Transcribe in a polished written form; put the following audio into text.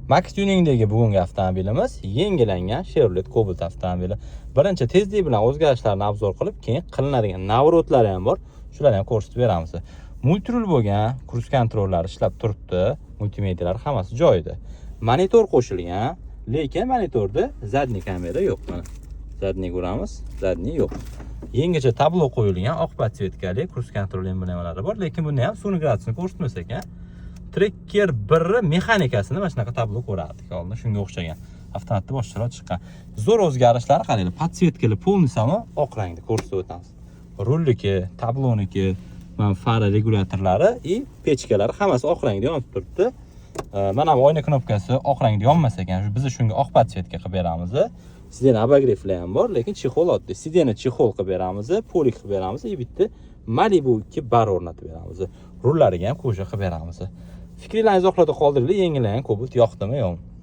Max Tuningdagi bugungi avtomobilimiz yangilangan Chevrolet Cobalt avtomobili. Birinchi tezlik bilan o'zgarishlarni obzor qilib, keyin qilinadigan navrotlar ham bor. Shularni ham ko'rsatib beramiz. Multirul bo'lgan, cruise kontrollari ishlab turibdi, multimedialar hammasi joyida. Monitor qo'shilgan, lekin monitorda zadniy kamera yo'q. Mana zadniy ko'ramiz, zadniy yo'q. Yangicha tablo qo'yilgan, oq podsvetkali cruise kontrol emblemalari bor, lekin bunda ham sun'iy gradusni ko'rsatmas ekan. Trekker 1 mexanikasini mana shunaqa tablo ko'rardik oldin, shunga o'xshagan. Avtomatda boshqaroq chiqqan. Zo'r o'zgarishlar qaranglar, podsvetkali polnisami oq rangda ko'rsatib o'tamiz. Rulliki, tabloniki, mana fara regulyatorlari va pechkalari hammasi oq rangda yonib turibdi. Mana bu oyna knopkasi oq rangda yonmas ekan. Biz shunga oq podsvetka qilib beramiz. Sidena obogreflar ham bor, lekin chexol oddiy. Sidena chexol qilib beramiz, polik qilib beramiz va bitta Malibu 2 bar o'rnatib beramiz. Rullariga ham qo'shib qilib beramiz. Fikrlaringizni izohlarda qoldiringlar. Yangilangan Cobalt yoqdimi, yo'qmi?